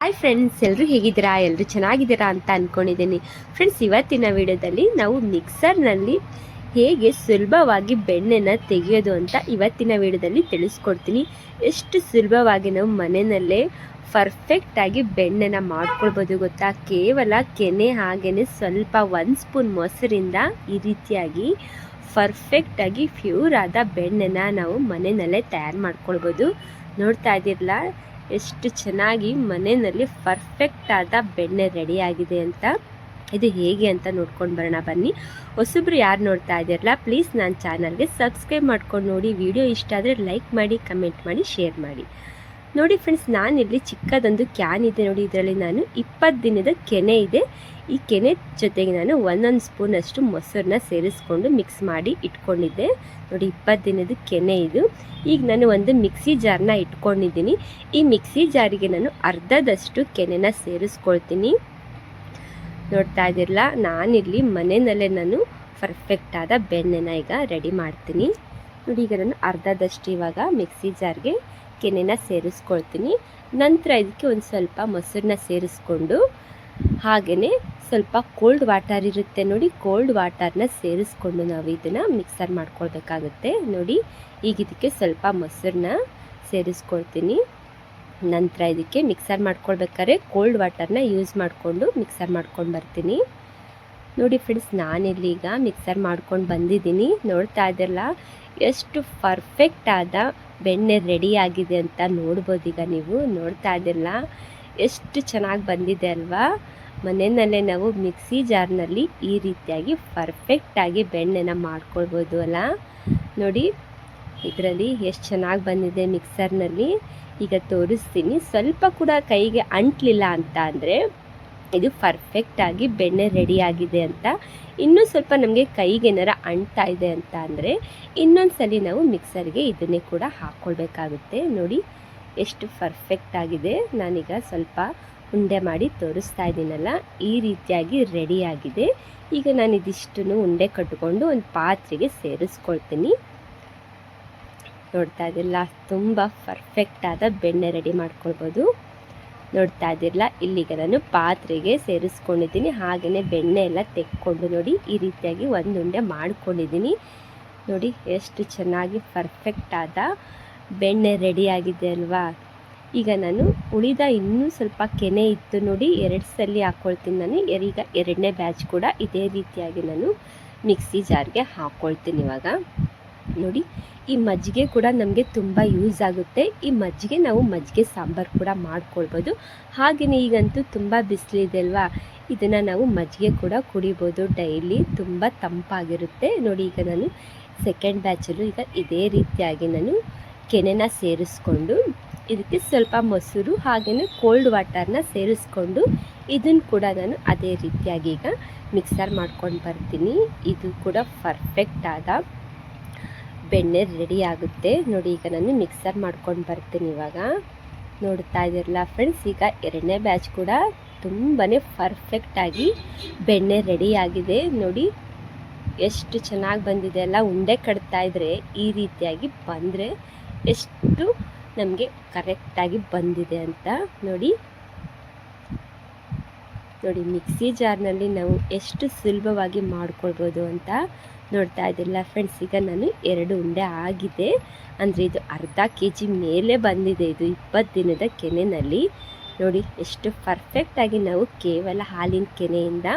Hi friends, ಎಲ್ಲರೂ ಹೇಗಿದ್ದೀರಾ? ಎಲ್ಲರೂ ಚೆನ್ನಾಗಿದ್ದೀರಾ ಅಂತ ಅಂದ್ಕೊಂಡಿದ್ದೀನಿ. ಫ್ರೆಂಡ್ಸ್, ಇವತ್ತಿನ ವಿಡಿಯೋದಲ್ಲಿ ನಾವು ಮಿಕ್ಸರ್ನಲ್ಲಿ ಹೇಗೆ ಸುಲಭವಾಗಿ ಬೆಣ್ಣೆನ ತೆಗೆಯೋದು ಅಂತ ಇವತ್ತಿನ ವಿಡಿಯೋದಲ್ಲಿ ತಿಳಿಸ್ಕೊಡ್ತೀನಿ. ಎಷ್ಟು ಸುಲಭವಾಗಿ ನಾವು ಮನೆಯಲ್ಲೇ ಪರ್ಫೆಕ್ಟಾಗಿ ಬೆಣ್ಣೆನ ಮಾಡ್ಕೊಳ್ಬೋದು ಗೊತ್ತಾ? ಕೇವಲ ಕೆನೆ ಹಾಗೆಯೇ ಸ್ವಲ್ಪ 1 ಸ್ಪೂನ್ ಮೊಸರಿಂದ ಈ ರೀತಿಯಾಗಿ ಪರ್ಫೆಕ್ಟಾಗಿ ಪ್ಯೂರ್ ಆದ ಬೆಣ್ಣೆನ ನಾವು ಮನೆಯಲ್ಲೇ ತಯಾರು ಮಾಡ್ಕೊಳ್ಬೋದು. ನೋಡ್ತಾ ಇದ್ದೀರಲ್ಲ ಎಷ್ಟು ಚೆನ್ನಾಗಿ ಮನೆಯಲ್ಲಿ ಪರ್ಫೆಕ್ಟ್ ಆದ ಬೆಣ್ಣೆ ರೆಡಿಯಾಗಿದೆ ಅಂತ. ಇದು ಹೇಗೆ ಅಂತ ನೋಡ್ಕೊಂಡು ಬರೋಣ ಬನ್ನಿ. ಹೊಸಬ್ರು ಯಾರು ನೋಡ್ತಾ ಇದ್ದೀರಲ್ಲ, ಪ್ಲೀಸ್ ನನ್ನ ಚಾನಲ್ಗೆ ಸಬ್ಸ್ಕ್ರೈಬ್ ಮಾಡ್ಕೊಂಡು ನೋಡಿ. ವಿಡಿಯೋ ಇಷ್ಟ ಆದರೆ ಲೈಕ್ ಮಾಡಿ, ಕಮೆಂಟ್ ಮಾಡಿ, ಶೇರ್ ಮಾಡಿ. ನೋಡಿ ಫ್ರೆಂಡ್ಸ್, ನಾನಿಲ್ಲಿ ಚಿಕ್ಕದೊಂದು ಕ್ಯಾನ್ ಇದೆ ನೋಡಿ. ಇದರಲ್ಲಿ ನಾನು 20 ದಿನದ ಕೆನೆ ಇದೆ. ಈ ಕೆನೆ ಜೊತೆಗೆ ನಾನು 1 ಸ್ಪೂನಷ್ಟು ಮೊಸರನ್ನ ಸೇರಿಸ್ಕೊಂಡು ಮಿಕ್ಸ್ ಮಾಡಿ ಇಟ್ಕೊಂಡಿದ್ದೆ ನೋಡಿ. 20 ದಿನದ ಕೆನೆ ಇದು. ಈಗ ನಾನು ಒಂದು ಮಿಕ್ಸಿ ಜಾರ್ನ ಇಟ್ಕೊಂಡಿದ್ದೀನಿ. ಈ ಮಿಕ್ಸಿ ಜಾರಿಗೆ ನಾನು ಅರ್ಧದಷ್ಟು ಕೆನೆನ ಸೇರಿಸ್ಕೊಳ್ತೀನಿ. ನೋಡ್ತಾ ಇದ್ದಿರಲ್ಲ, ನಾನಿಲ್ಲಿ ಮನೆಯಲ್ಲೇ ನಾನು ಪರ್ಫೆಕ್ಟ್ ಆದ ಬೆಣ್ಣೆನ ಈಗ ರೆಡಿ ಮಾಡ್ತೀನಿ ನೋಡಿ. ಈಗ ನಾನು ಅರ್ಧದಷ್ಟು ಇವಾಗ ಮಿಕ್ಸಿ ಜಾರ್ಗೆ ಕೆನೆನ ಸೇರಿಸ್ಕೊಳ್ತೀನಿ. ನಂತರ ಇದಕ್ಕೆ ಒಂದು ಸ್ವಲ್ಪ ಮೊಸರನ್ನ ಸೇರಿಸ್ಕೊಂಡು ಹಾಗೆಯೇ ಸ್ವಲ್ಪ ಕೋಲ್ಡ್ ವಾಟರ್ ಇರುತ್ತೆ ನೋಡಿ, ಕೋಲ್ಡ್ ವಾಟರ್ನ ಸೇರಿಸ್ಕೊಂಡು ನಾವು ಇದನ್ನು ಮಿಕ್ಸರ್ ಮಾಡ್ಕೊಳ್ಬೇಕಾಗುತ್ತೆ ನೋಡಿ. ಈಗ ಇದಕ್ಕೆ ಸ್ವಲ್ಪ ಮೊಸರನ್ನ ಸೇರಿಸ್ಕೊಳ್ತೀನಿ. ನಂತರ ಇದಕ್ಕೆ ಮಿಕ್ಸರ್ ಮಾಡ್ಕೊಳ್ಬೇಕಾದ್ರೆ ಕೋಲ್ಡ್ ವಾಟರ್ನ ಯೂಸ್ ಮಾಡಿಕೊಂಡು ಮಿಕ್ಸರ್ ಮಾಡ್ಕೊಂಡು ಬರ್ತೀನಿ ನೋಡಿ. ಫ್ರೆಂಡ್ಸ್, ನಾನಿಲ್ಲಿ ಈಗ ಮಿಕ್ಸರ್ ಮಾಡ್ಕೊಂಡು ಬಂದಿದ್ದೀನಿ. ನೋಡ್ತಾ ಇದ್ದಲ್ಲ ಎಷ್ಟು ಪರ್ಫೆಕ್ಟ್ ಆದ ಬೆಣ್ಣೆ ರೆಡಿಯಾಗಿದೆ ಅಂತ ನೋಡ್ಬೋದು. ಈಗ ನೀವು ನೋಡ್ತಾ ಇದ್ದಿರಲ್ಲ ಎಷ್ಟು ಚೆನ್ನಾಗಿ ಬಂದಿದೆ ಅಲ್ವಾ? ಮನೆಯಲ್ಲೇ ನಾವು ಮಿಕ್ಸಿ ಜಾರ್ನಲ್ಲಿ ಈ ರೀತಿಯಾಗಿ ಪರ್ಫೆಕ್ಟಾಗಿ ಬೆಣ್ಣೆನ ಮಾಡ್ಕೊಳ್ಬೋದು ಅಲ್ಲ ನೋಡಿ. ಇದರಲ್ಲಿ ಎಷ್ಟು ಚೆನ್ನಾಗಿ ಬಂದಿದೆ ಮಿಕ್ಸರ್ನಲ್ಲಿ. ಈಗ ತೋರಿಸ್ತೀನಿ. ಸ್ವಲ್ಪ ಕೂಡ ಕೈಗೆ ಅಂಟಲಿಲ್ಲ ಅಂತ ಅಂದರೆ ಇದು ಪರ್ಫೆಕ್ಟಾಗಿ ಬೆಣ್ಣೆ ರೆಡಿಯಾಗಿದೆ ಅಂತ. ಇನ್ನೂ ಸ್ವಲ್ಪ ನಮಗೆ ಕೈಗೆ ಏನಾರ ಅಂಟ್ತಾ ಇದೆ ಅಂತ ಅಂದರೆ ಇನ್ನೊಂದು ಸಲ ನಾವು ಮಿಕ್ಸರ್ಗೆ ಇದನ್ನೇ ಕೂಡ ಹಾಕ್ಕೊಳ್ಬೇಕಾಗುತ್ತೆ ನೋಡಿ. ಎಷ್ಟು ಪರ್ಫೆಕ್ಟಾಗಿದೆ. ನಾನೀಗ ಸ್ವಲ್ಪ ಉಂಡೆ ಮಾಡಿ ತೋರಿಸ್ತಾ ಇದ್ದೀನಲ್ಲ, ಈ ರೀತಿಯಾಗಿ ರೆಡಿಯಾಗಿದೆ. ಈಗ ನಾನು ಇದಿಷ್ಟನ್ನು ಉಂಡೆ ಕಟ್ಟಿಕೊಂಡು ಒಂದು ಪಾತ್ರೆಗೆ ಸೇರಿಸ್ಕೊಳ್ತೀನಿ. ನೋಡ್ತಾ ಇದ್ದಿರಲ್ಲ, ತುಂಬ ಪರ್ಫೆಕ್ಟಾದ ಬೆಣ್ಣೆ ರೆಡಿ ಮಾಡ್ಕೊಳ್ಬೋದು. ನೋಡ್ತಾ ಇದ್ದಿರಲ್ಲ, ಇಲ್ಲಿಗ ನಾನು ಪಾತ್ರೆಗೆ ಸೇರಿಸ್ಕೊಂಡಿದ್ದೀನಿ. ಹಾಗೆಯೇ ಬೆಣ್ಣೆ ಎಲ್ಲ ತೆಕ್ಕೊಂಡು ನೋಡಿ ಈ ರೀತಿಯಾಗಿ ಒಂದು ಉಂಡೆ ಮಾಡ್ಕೊಂಡಿದ್ದೀನಿ ನೋಡಿ. ಎಷ್ಟು ಚೆನ್ನಾಗಿ ಪರ್ಫೆಕ್ಟಾದ ಬೆಣ್ಣೆ ರೆಡಿಯಾಗಿದೆ ಅಲ್ವಾ? ಈಗ ನಾನು ಉಳಿದ ಇನ್ನೂ ಸ್ವಲ್ಪ ಕೆನೆ ಇತ್ತು ನೋಡಿ, 2 ಸಲ ಹಾಕ್ಕೊಳ್ತೀನಿ ನಾನು. ಈಗ 2ನೇ ಬ್ಯಾಚ್ ಕೂಡ ಇದೇ ರೀತಿಯಾಗಿ ನಾನು ಮಿಕ್ಸಿ ಜಾರ್ಗೆ ಹಾಕ್ಕೊಳ್ತೀನಿ ಇವಾಗ ನೋಡಿ. ಈ ಮಜ್ಜಿಗೆ ಕೂಡ ನಮಗೆ ತುಂಬ ಯೂಸ್ ಆಗುತ್ತೆ. ಈ ಮಜ್ಜಿಗೆ ನಾವು ಮಜ್ಜಿಗೆ ಸಾಂಬಾರು ಕೂಡ ಮಾಡ್ಕೊಳ್ಬೋದು. ಹಾಗೆಯೇ ಈಗಂತೂ ತುಂಬ ಬಿಸಿಲಿದೆ ಅಲ್ವಾ? ಇದನ್ನು ನಾವು ಮಜ್ಜಿಗೆ ಕೂಡ ಕುಡಿಬೋದು ಡೈಲಿ, ತುಂಬ ತಂಪಾಗಿರುತ್ತೆ ನೋಡಿ. ಈಗ ನಾನು ಸೆಕೆಂಡ್ ಬ್ಯಾಚಲ್ಲೂ ಈಗ ಇದೇ ರೀತಿಯಾಗಿ ನಾನು ಕೆನೆನ ಸೇರಿಸ್ಕೊಂಡು ಇದಕ್ಕೆ ಸ್ವಲ್ಪ ಮೊಸರು ಹಾಗೆಯೇ ಕೋಲ್ಡ್ ವಾಟರ್ನ ಸೇರಿಸ್ಕೊಂಡು ಇದನ್ನು ಕೂಡ ನಾನು ಅದೇ ರೀತಿಯಾಗಿ ಈಗ ಮಿಕ್ಸರ್ ಮಾಡ್ಕೊಂಡು ಬರ್ತೀನಿ. ಇದು ಕೂಡ ಪರ್ಫೆಕ್ಟ್ ಆದ ಬೆಣ್ಣೆ ರೆಡಿ ಆಗುತ್ತೆ ನೋಡಿ. ಈಗ ನಾನು ಮಿಕ್ಸರ್ ಮಾಡ್ಕೊಂಡು ಬರ್ತೀನಿ ಇವಾಗ. ನೋಡ್ತಾ ಇದ್ದೀರಲ್ಲ ಫ್ರೆಂಡ್ಸ್, ಈಗ 2ನೇ ಬ್ಯಾಚ್ ಕೂಡ ತುಂಬಾ ಪರ್ಫೆಕ್ಟಾಗಿ ಬೆಣ್ಣೆ ರೆಡಿಯಾಗಿದೆ ನೋಡಿ. ಎಷ್ಟು ಚೆನ್ನಾಗಿ ಬಂದಿದೆ ಅಲ್ಲ? ಉಂಡೆ ಕಟ್ತಾ ಇದ್ದರೆ ಈ ರೀತಿಯಾಗಿ ಬಂದರೆ ಎಷ್ಟು ನಮಗೆ ಕರೆಕ್ಟಾಗಿ ಬಂದಿದೆ ಅಂತ ನೋಡಿ. ನೋಡಿ, ಮಿಕ್ಸಿ ಜಾರ್ನಲ್ಲಿ ನಾವು ಎಷ್ಟು ಸುಲಭವಾಗಿ ಮಾಡ್ಕೊಳ್ಬೋದು ಅಂತ ನೋಡ್ತಾ ಇದ್ದಿಲ್ಲ ಫ್ರೆಂಡ್ಸ್. ಈಗ ನಾನು 2 ಉಂಡೆ ಆಗಿದೆ ಅಂದರೆ ಇದು ಅರ್ಧ kg ಮೇಲೆ ಬಂದಿದೆ. ಇದು 20 ದಿನದ ಕೆನೆಯಲ್ಲಿ ನೋಡಿ ಎಷ್ಟು ಪರ್ಫೆಕ್ಟಾಗಿ ನಾವು ಕೇವಲ ಹಾಲಿನ ಕೆನೆಯಿಂದ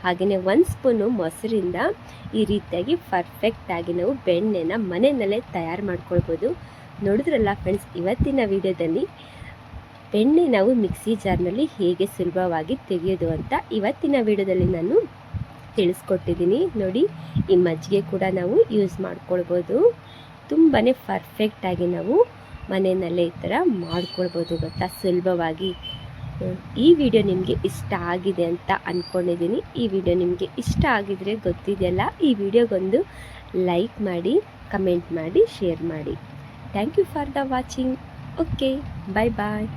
ಹಾಗೆಯೇ 1 ಸ್ಪೂನು ಮೊಸರಿಂದ ಈ ರೀತಿಯಾಗಿ ಪರ್ಫೆಕ್ಟಾಗಿ ನಾವು ಬೆಣ್ಣೆನ ಮನೆಯಲ್ಲೇ ತಯಾರು ಮಾಡ್ಕೊಳ್ಬೋದು. ನೋಡಿದ್ರಲ್ಲ ಫ್ರೆಂಡ್ಸ್, ಇವತ್ತಿನ ವಿಡಿಯೋದಲ್ಲಿ ಬೆಣ್ಣೆ ನಾವು ಮಿಕ್ಸಿ ಜಾರ್ನಲ್ಲಿ ಹೇಗೆ ಸುಲಭವಾಗಿ ತೆಗೆಯೋದು ಅಂತ ಇವತ್ತಿನ ವಿಡಿಯೋದಲ್ಲಿ ನಾನು ತಿಳಿಸ್ಕೊಟ್ಟಿದ್ದೀನಿ ನೋಡಿ. ಈ ಮಜ್ಜಿಗೆ ಕೂಡ ನಾವು ಯೂಸ್ ಮಾಡ್ಕೊಳ್ಬೋದು. ತುಂಬಾ ಪರ್ಫೆಕ್ಟಾಗಿ ನಾವು ಮನೆಯಲ್ಲೇ ಈ ಥರ ಮಾಡ್ಕೊಳ್ಬೋದು ಗೊತ್ತಾ, ಸುಲಭವಾಗಿ. ಈ ವಿಡಿಯೋ ನಿಮಗೆ ಇಷ್ಟ ಆಗಿದೆ ಅಂತ ಅಂದ್ಕೊಂಡಿದ್ದೀನಿ. ಈ ವಿಡಿಯೋ ನಿಮಗೆ ಇಷ್ಟ ಆಗಿದರೆ ಗೊತ್ತಿದೆಯಲ್ಲ, ಈ ವಿಡಿಯೋಗೊಂದು ಲೈಕ್ ಮಾಡಿ, ಕಮೆಂಟ್ ಮಾಡಿ, ಶೇರ್ ಮಾಡಿ. Thank you for the watching. Okay, bye bye.